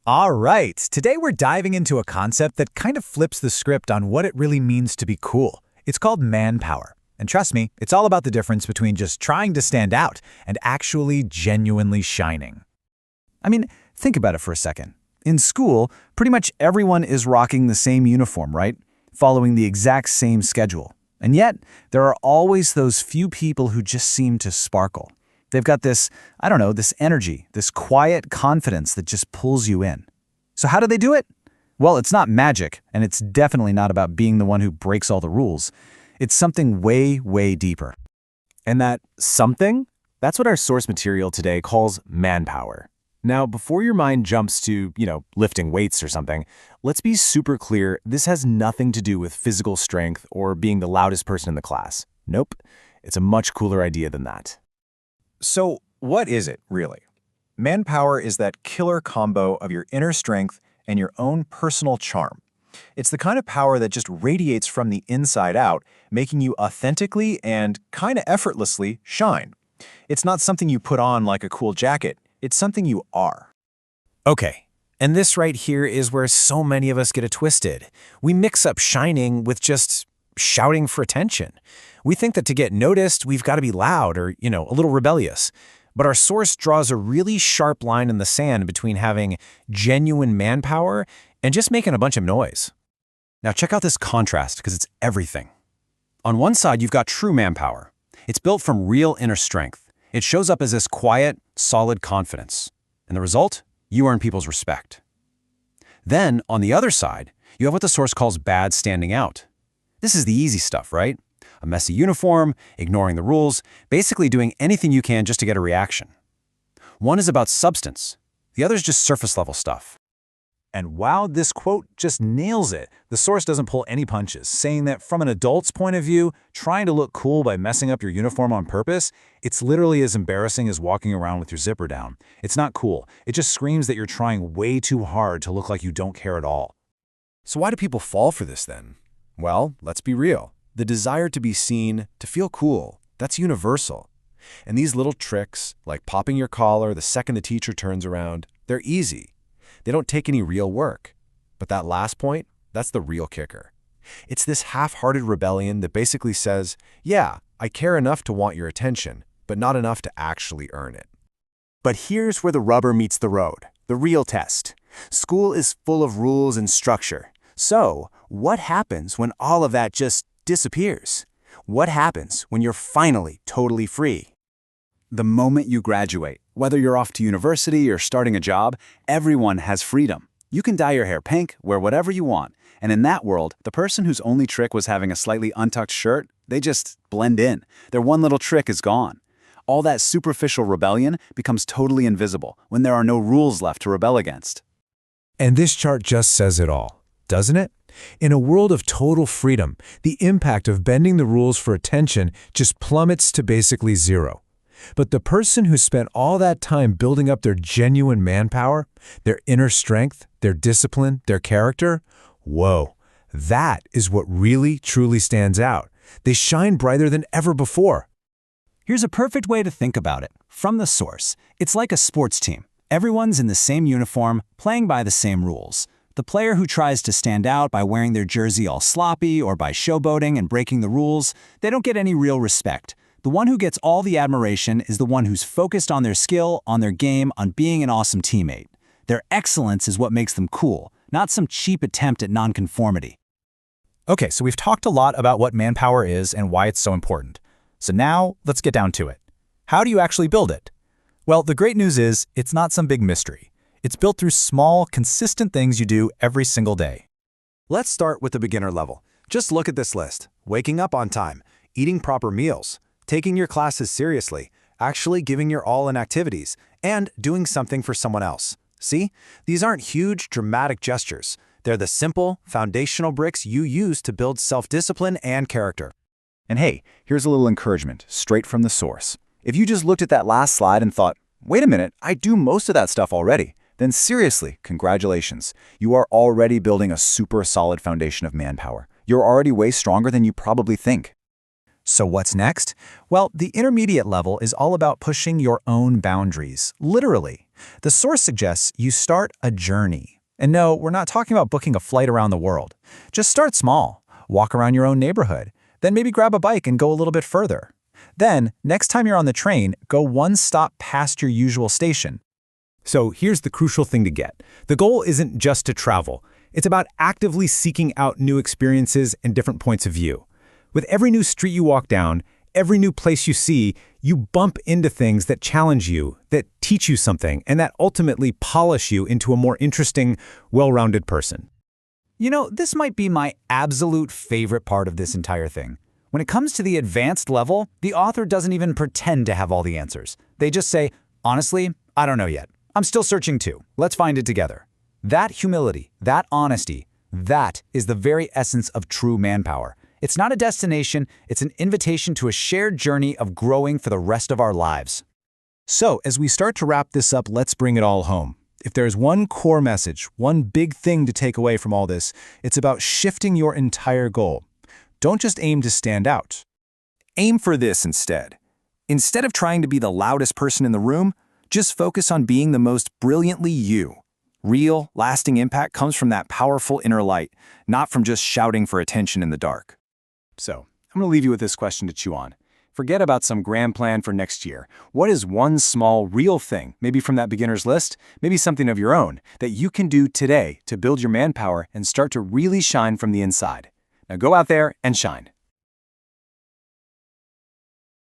All right, today we're diving into a concept that kind of flips the script on what it really means to be cool. It's called manpower. And trust me, it's all about the difference between just trying to stand out and actually genuinely shining. I mean, think about it for a second. In school, pretty much everyone is rocking the same uniform, right? Following the exact same schedule. And yet, there are always those few people who just seem to sparkle. They've got this, this energy, this quiet confidence that just pulls you in. So how do they do it? Well, it's not magic, and it's definitely not about being the one who breaks all the rules. It's something way, way deeper. And that something, that's what our source material today calls manpower. Now, before your mind jumps to, lifting weights or something, let's be super clear, this has nothing to do with physical strength or being the loudest person in the class. Nope, it's a much cooler idea than that. So what is it, really? Manpower is that killer combo of your inner strength and your own personal charm. It's the kind of power that just radiates from the inside out, making you authentically and kind of effortlessly shine. It's not something you put on like a cool jacket. It's something you are. Okay, and this right here is where so many of us get it twisted. We mix up shining with just shouting for attention. We think that to get noticed, we've got to be loud or, a little rebellious. But our source draws a really sharp line in the sand between having genuine manpower and just making a bunch of noise. Now check out this contrast because it's everything. On one side, you've got true manpower. It's built from real inner strength. It shows up as this quiet, solid confidence. And the result? You earn people's respect. Then, on the other side, you have what the source calls bad standing out. This is the easy stuff, right? A messy uniform, ignoring the rules, basically doing anything you can just to get a reaction. One is about substance. The other is just surface-level stuff. And wow, this quote just nails it. The source doesn't pull any punches, saying that from an adult's point of view, trying to look cool by messing up your uniform on purpose, it's literally as embarrassing as walking around with your zipper down. It's not cool. It just screams that you're trying way too hard to look like you don't care at all. So why do people fall for this then? Well, let's be real. The desire to be seen, to feel cool, that's universal. And these little tricks, like popping your collar the second the teacher turns around, they're easy. They don't take any real work. But that last point, that's the real kicker. It's this half-hearted rebellion that basically says, yeah, I care enough to want your attention, but not enough to actually earn it. But here's where the rubber meets the road, the real test. School is full of rules and structure. So, what happens when all of that just disappears? What happens when you're finally totally free? The moment you graduate, whether you're off to university or starting a job, everyone has freedom. You can dye your hair pink, wear whatever you want. And in that world, the person whose only trick was having a slightly untucked shirt, they just blend in. Their one little trick is gone. All that superficial rebellion becomes totally invisible when there are no rules left to rebel against. And this chart just says it all, doesn't it? In a world of total freedom, the impact of bending the rules for attention just plummets to basically zero. But the person who spent all that time building up their genuine manpower, their inner strength, their discipline, their character, whoa, that is what really, truly stands out. They shine brighter than ever before. Here's a perfect way to think about it. From the source, it's like a sports team. Everyone's in the same uniform, playing by the same rules. The player who tries to stand out by wearing their jersey all sloppy or by showboating and breaking the rules, they don't get any real respect. The one who gets all the admiration is the one who's focused on their skill, on their game, on being an awesome teammate. Their excellence is what makes them cool, not some cheap attempt at nonconformity. Okay, so we've talked a lot about what manpower is and why it's so important. So now, let's get down to it. How do you actually build it? Well, the great news is, it's not some big mystery. It's built through small, consistent things you do every single day. Let's start with the beginner level. Just look at this list. Waking up on time, eating proper meals, taking your classes seriously, actually giving your all in activities, and doing something for someone else. See? These aren't huge, dramatic gestures. They're the simple, foundational bricks you use to build self-discipline and character. And hey, here's a little encouragement, straight from the source. If you just looked at that last slide and thought, wait a minute, I do most of that stuff already, then seriously, congratulations. You are already building a super solid foundation of manpower. You're already way stronger than you probably think. So what's next? Well, the intermediate level is all about pushing your own boundaries, literally. The source suggests you start a journey. And no, we're not talking about booking a flight around the world. Just start small. Walk around your own neighborhood. Then maybe grab a bike and go a little bit further. Then, next time you're on the train, go one stop past your usual station. So here's the crucial thing to get. The goal isn't just to travel. It's about actively seeking out new experiences and different points of view. With every new street you walk down, every new place you see, you bump into things that challenge you, that teach you something, and that ultimately polish you into a more interesting, well-rounded person. You know, this might be my absolute favorite part of this entire thing. When it comes to the advanced level, the author doesn't even pretend to have all the answers. They just say, honestly, I don't know yet. I'm still searching too. Let's find it together. That humility, that honesty, that is the very essence of true manpower. It's not a destination, it's an invitation to a shared journey of growing for the rest of our lives. So, as we start to wrap this up, let's bring it all home. If there's one core message, one big thing to take away from all this, it's about shifting your entire goal. Don't just aim to stand out. Aim for this instead. Instead of trying to be the loudest person in the room, just focus on being the most brilliantly you. Real, lasting impact comes from that powerful inner light, not from just shouting for attention in the dark. So, I'm going to leave you with this question to chew on. Forget about some grand plan for next year. What is one small, real thing, maybe from that beginner's list, maybe something of your own, that you can do today to build your manpower and start to really shine from the inside? Now go out there and shine.